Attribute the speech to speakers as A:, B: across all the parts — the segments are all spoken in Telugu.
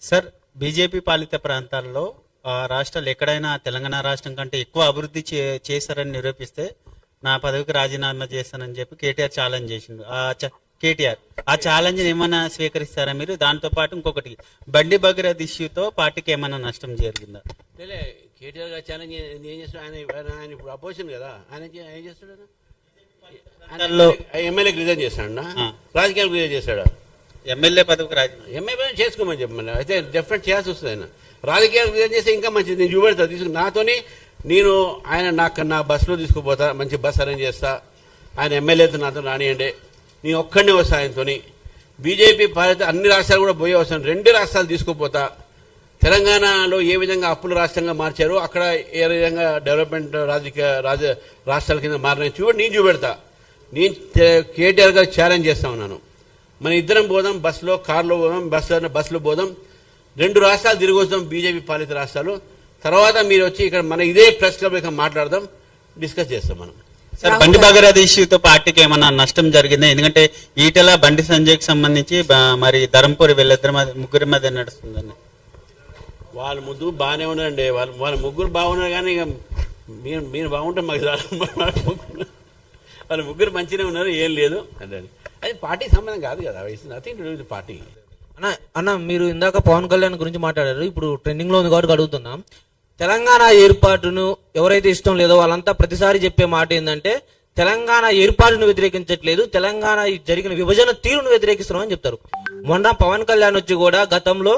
A: సార్, బీజేపీ పాలిత ప్రాంతాల్లో రాష్ట్రాలు ఎక్కడైనా తెలంగాణ రాష్ట్రం కంటే ఎక్కువ అభివృద్ధి చేశారని నిరూపిస్తే నా పదవికి రాజీనామా చేస్తానని చెప్పి కేటీఆర్ ఛాలెంజ్ చేసిండు. కేటీఆర్ ఆ ఛాలెంజ్ ఏమైనా స్వీకరిస్తారా మీరు? దాంతో పాటు ఇంకొకటి, బండి భగీరథ ఇష్యూతో పార్టీకి ఏమైనా నష్టం జరిగిందా?
B: కేటీఆర్ గారు ఛాలెంజ్ ఏం చేస్తాడు? ఆయన ఇప్పుడు అపోజిషన్ కదా, ఆయన ఏం చేస్తాడు? ఎమ్మెల్యేకి రిజైన్ చేస్తాడు, రాజకీయాలకు రిజైన్ చేస్తాడు.
A: ఎమ్మెల్యే పదవికి రాజీనామా
B: ఎమ్మెల్యే చేసుకోమని చెప్పమని అయితే డెఫినెట్ చేయాల్సి వస్తుంది. ఆయన రాజకీయాలకు రిజైన్ చేస్తే ఇంకా మంచిది. నేను చూపెడతా, తీసుకుని నాతోని ఆయన నా బస్సులో తీసుకుపోతా, మంచి బస్ అరేంజ్ చేస్తా. ఆయన ఎమ్మెల్యేతో నాతో రానియండి, నేను ఒక్కడనే వస్తా ఆయనతో. బీజేపీ పాలిత అన్ని రాష్ట్రాలు కూడా పోయే వస్తాను, 2 రాష్ట్రాలు తీసుకుపోతా. తెలంగాణలో ఏ విధంగా అప్పుల రాష్ట్రంగా మార్చారో అక్కడ ఏ విధంగా డెవలప్మెంట్ రాష్ట్రాల కింద మారిన నేను చూపెడతా. నేను కేటీఆర్ గారు ఛాలెంజ్ చేస్తా ఉన్నాను. మన ఇద్దరం పోదాం, బస్సులో కార్లో పోదాం, బస్సులో పోదాం, 2 రాష్ట్రాలు తిరిగి వస్తాం, బీజేపీ పాలిత రాష్ట్రాలు. తర్వాత మీరు వచ్చి ఇక్కడ మన ఇదే ప్రెస్ క్లబ్ ఇక్కడ మాట్లాడదాం, డిస్కస్ చేస్తాం మనం.
A: సార్, బండి భగీరథ ఇష్యూతో పార్టీకి ఏమన్నా నష్టం జరిగిందా? ఎందుకంటే ఈటెల బండి సంజయ్కి సంబంధించి మరి ధరంపూరి వీళ్ళిద్దరి ముగ్గురి మధ్య నడుస్తుందని.
B: వాళ్ళ ముగ్గురు బాగానే ఉన్నారండి, వాళ్ళ ముగ్గురు బాగున్నారు. కానీ ఇక మీరు బాగుంటే మాకు వాళ్ళ ముగ్గురు మంచిగానే ఉన్నారు, ఏం లేదు అంటే అది పార్టీ సంబంధం కాదు కదా. Nothing to do with party.
C: అన్న మీరు ఇందాక పవన్ కళ్యాణ్ గురించి మాట్లాడారు, ఇప్పుడు ట్రెండింగ్ లో ఉంది కాబట్టి అడుగుతున్నాం. తెలంగాణ ఏర్పాటును ఎవరైతే ఇష్టం లేదో వాళ్ళంతా ప్రతిసారి చెప్పే మాట ఏంటంటే తెలంగాణ ఏర్పాటును వ్యతిరేకించట్లేదు, తెలంగాణ జరిగిన విభజన తీరును వ్యతిరేకిస్తున్నామని చెప్తారు. మొన్న పవన్ కళ్యాణ్ వచ్చి కూడా గతంలో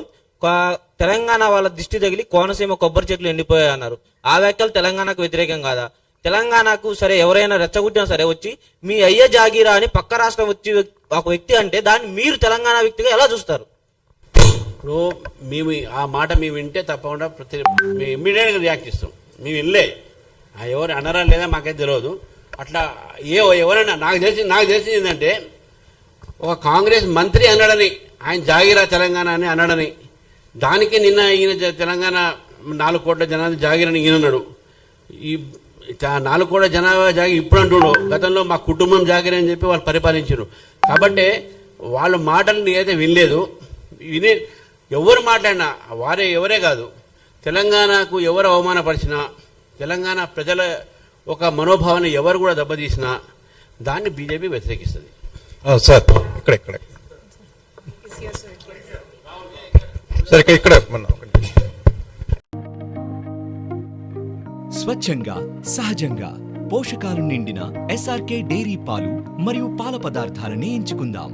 C: తెలంగాణ వాళ్ళ దిష్టి తగిలి కోనసీమ కొబ్బరి చెట్లు ఎండిపోయాయి అన్నారు. ఆ వ్యాఖ్యలు తెలంగాణకు వ్యతిరేకం కాదా? తెలంగాణకు సరే ఎవరైనా రెచ్చగొట్టినా సరే వచ్చి మీ అయ్య జాగీరా అని పక్క రాష్ట్రం వచ్చి ఒక వ్యక్తి అంటే దాన్ని మీరు తెలంగాణ వ్యక్తిగా ఎలా చూస్తారు?
B: ఇప్పుడు మేము ఆ మాట మేము వింటే తప్పకుండా మేము ఇమ్మీడియట్గా రియాక్ట్ ఇస్తాం. మేము వినలే, ఎవరు అన్నారా లేదా మాకైతే తెలియదు. అట్లా ఎవరైనా నాకు తెలిసింది ఏంటంటే ఒక కాంగ్రెస్ మంత్రి అన్నాడని, ఆయన జాగీరా తెలంగాణ అని అన్నాడని, దానికి నిన్న ఈయన తెలంగాణ 4 కోట్ల జనాభా జాగీరని ఈయనన్నాడు. ఈ 4 కోట్ల జనాభా జాగి ఇప్పుడు అంటుడు, గతంలో మా కుటుంబం జాగీరని అని చెప్పి వాళ్ళు పరిపాలించారు. కాబట్టి వాళ్ళ మాటలు నేనైతే వినలేదు. ఎవరు మాట్లాడినా ఎవరే కాదు, తెలంగాణకు ఎవరు అవమానపరిచినా, తెలంగాణ ప్రజల ఒక మనోభావాన్ని ఎవరు కూడా దెబ్బతీసినా దాన్ని బీజేపీ వ్యతిరేకిస్తుంది.
D: సార్ ఇక్కడ
E: స్వచ్ఛంగా సహజంగా పోషకాలు నిండిన ఎస్ఆర్కే డైరీ పాలు మరియు పాల పదార్థాలని ఎంచుకుందాం.